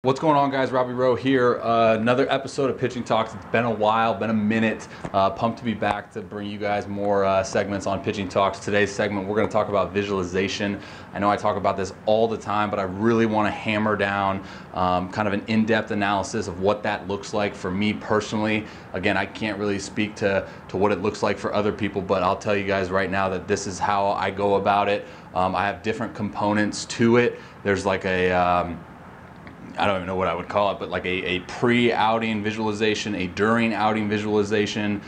What's going on, guys? Robby Rowe here. Another episode of Pitching Talks. It's been a while, been a minute. Pumped to be back to bring you guys more segments on Pitching Talks. Today's segment, we're going to talk about visualization. I know I talk about this all the time, but I really want to hammer down kind of an in-depth analysis of what that looks like for me personally. Again, I can't really speak to what it looks like for other people, but I'll tell you guys right now that this is how I go about it. I have different components to it. There's like a I don't even know what I would call it, but like a pre-outing visualization, a during outing visualization,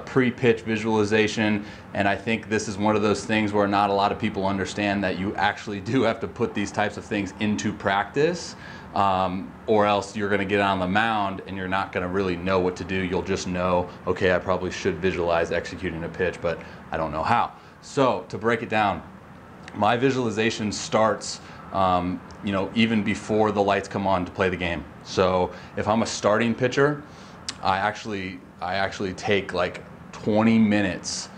pre-pitch visualization. And I think this is one of those things where not a lot of people understand that you actually do have to put these types of things into practice, or else you're going to get on the mound and you're not going to really know what to do. You'll just know, okay, I probably should visualize executing a pitch, but I don't know how. So to break it down, my visualization starts even before the lights come on to play the game. So if I'm a starting pitcher, I actually take like 20 minutes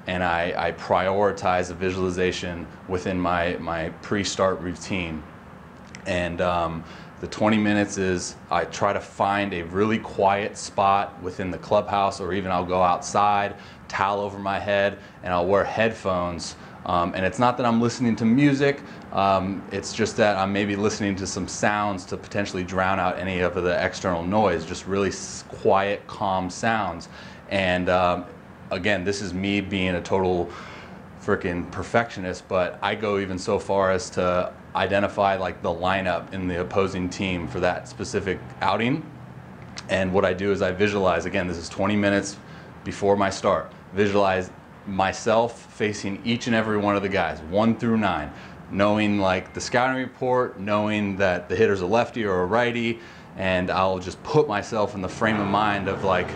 and I prioritize the visualization within my pre-start routine. And the 20 minutes is I try to find a really quiet spot within the clubhouse, or even I'll go outside, towel over my head, and I'll wear headphones. And it's not that I'm listening to music, it's just that I'm maybe listening to some sounds to potentially drown out any of the external noise, just really quiet, calm sounds. And again, this is me being a total freaking perfectionist, but I go even so far as to identify like the lineup in the opposing team for that specific outing. And what I do is I visualize, again, this is 20 minutes before my start, visualize myself facing each and every one of the guys, 1 through 9, knowing like the scouting report, knowing that the hitter's a lefty or a righty, and I'll just put myself in the frame of mind of like,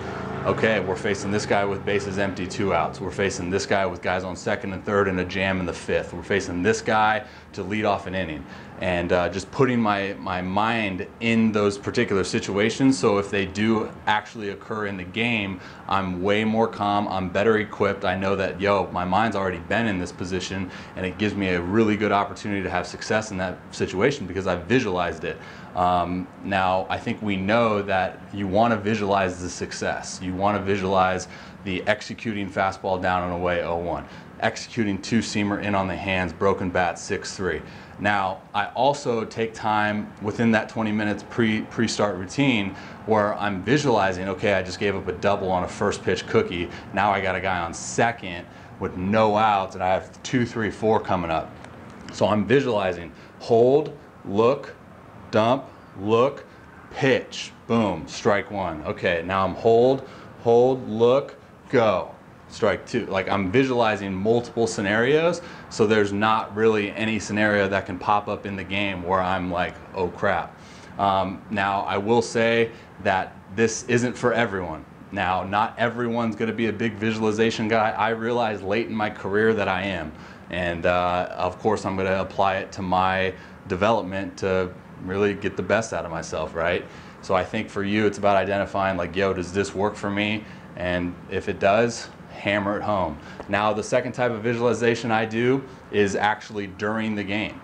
okay, we're facing this guy with bases empty, 2 outs. We're facing this guy with guys on second and third and a jam in the 5th. We're facing this guy to lead off an inning. And just putting my mind in those particular situations, so if they do actually occur in the game, I'm way more calm, I'm better equipped. I know that, my mind's already been in this position, and it gives me a really good opportunity to have success in that situation because I've visualized it. Now, I think we know that you want to visualize the success. You want to visualize the executing fastball down and away 0-1, executing two-seamer in on the hands, broken bat 6-3. Now, I also take time within that 20 minutes pre-start routine where I'm visualizing, okay, I just gave up a double on a first pitch cookie. Now I got a guy on second with no outs, and I have 2, 3, 4 coming up. So I'm visualizing hold, look, dump, look, pitch, boom, strike 1. Okay, now I'm hold, look, go, strike 2. Like, I'm visualizing multiple scenarios, so there's not really any scenario that can pop up in the game where I'm like, oh crap. Now, I will say that this isn't for everyone. Now, not everyone's going to be a big visualization guy. I realized late in my career that I am, and of course I'm going to apply it to my development to really get the best out of myself, right? So I think for you, it's about identifying like, does this work for me? And if it does, hammer it home. Now, the second type of visualization I do is actually during the game.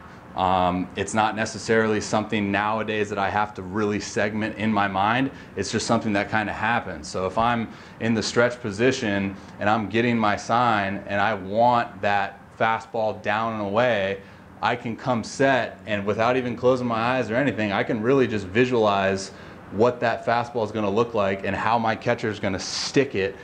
It's not necessarily something nowadays that I have to really segment in my mind. It's just something that kind of happens. So if I'm in the stretch position and I'm getting my sign and I want that fastball down and away, I can come set, and without even closing my eyes or anything, I can really just visualize what that fastball is going to look like and how my catcher is going to stick it.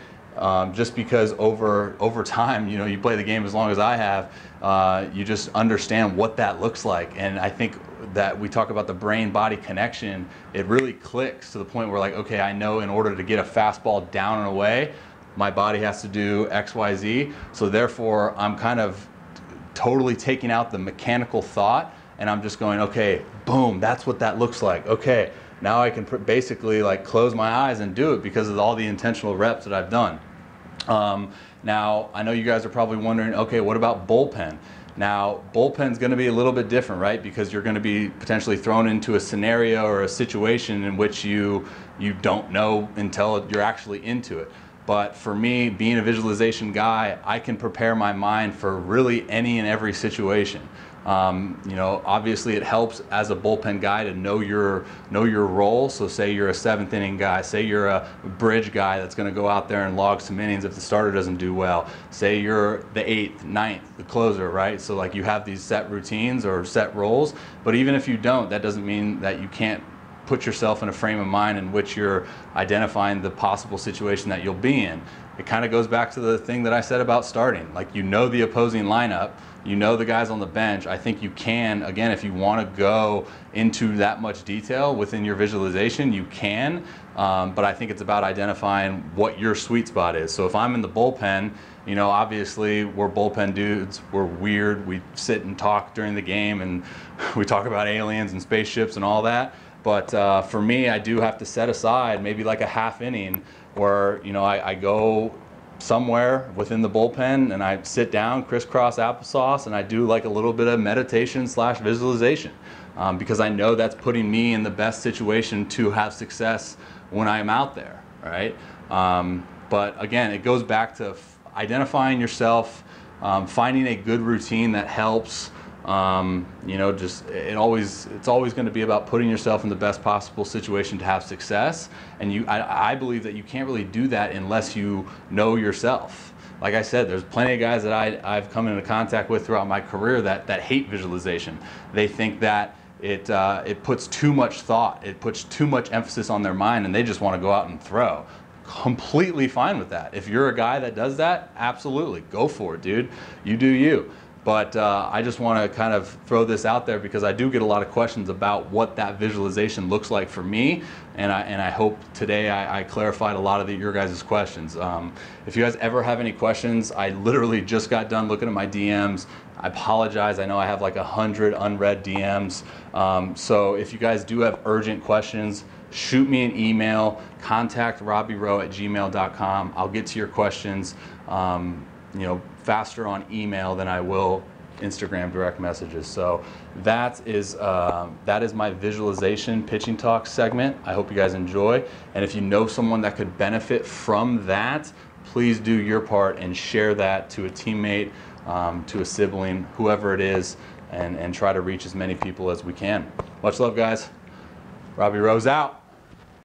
Just because over time, you play the game as long as I have, you just understand what that looks like. And I think that we talk about the brain-body connection, it really clicks to the point where like, okay, I know in order to get a fastball down and away, my body has to do X, Y, Z. So therefore, I'm kind of totally taking out the mechanical thought, and I'm just going, okay, boom, that's what that looks like. Okay, now I can basically like close my eyes and do it because of all the intentional reps that I've done. Now, I know you guys are probably wondering, okay, what about bullpen? Now, bullpen's going to be a little bit different, right? Because you're going to be potentially thrown into a scenario or a situation in which you don't know until you're actually into it. But for me, being a visualization guy, I can prepare my mind for really any and every situation. You know, obviously it helps as a bullpen guy to know your role. So say you're a 7th inning guy, say you're a bridge guy that's going to go out there and log some innings if the starter doesn't do well. Say you're the 8th, 9th, the closer, right? So like you have these set routines or set roles, but even if you don't, that doesn't mean that you can't put yourself in a frame of mind in which you're identifying the possible situation that you'll be in. It kind of goes back to the thing that I said about starting. Like, you know the opposing lineup, you know the guys on the bench. I think you can, again, if you want to go into that much detail within your visualization, you can. But I think it's about identifying what your sweet spot is. So if I'm in the bullpen, you know, obviously we're bullpen dudes, we're weird, we sit and talk during the game and we talk about aliens and spaceships and all that. But for me, I do have to set aside maybe like a half inning where, you know, I go somewhere within the bullpen and I sit down, crisscross applesauce, and I do like a little bit of meditation / visualization, because I know that's putting me in the best situation to have success when I'm out there, right? But again, it goes back to identifying yourself, finding a good routine that helps. You know, just it's always going to be about putting yourself in the best possible situation to have success. And I believe that you can't really do that unless you know yourself. Like I said, there's plenty of guys that I've come into contact with throughout my career that hate visualization. They think that it puts too much thought, it puts too much emphasis on their mind, and they just want to go out and throw. Completely fine with that. If you're a guy that does that, absolutely, go for it, dude. You do you. But I just want to kind of throw this out there because I do get a lot of questions about what that visualization looks like for me, and I hope today I clarified a lot of your guys' questions. If you guys ever have any questions, I literally just got done looking at my DMs. I apologize. I know I have like 100 unread DMs. So if you guys do have urgent questions, shoot me an email, contact robbyrow@gmail.com. I'll get to your questions. You know, faster on email than I will Instagram direct messages. So that is my visualization pitching talk segment. I hope you guys enjoy. And if you know someone that could benefit from that, please do your part and share that to a teammate, to a sibling, whoever it is, and try to reach as many people as we can. Much love, guys. Robby Row's out.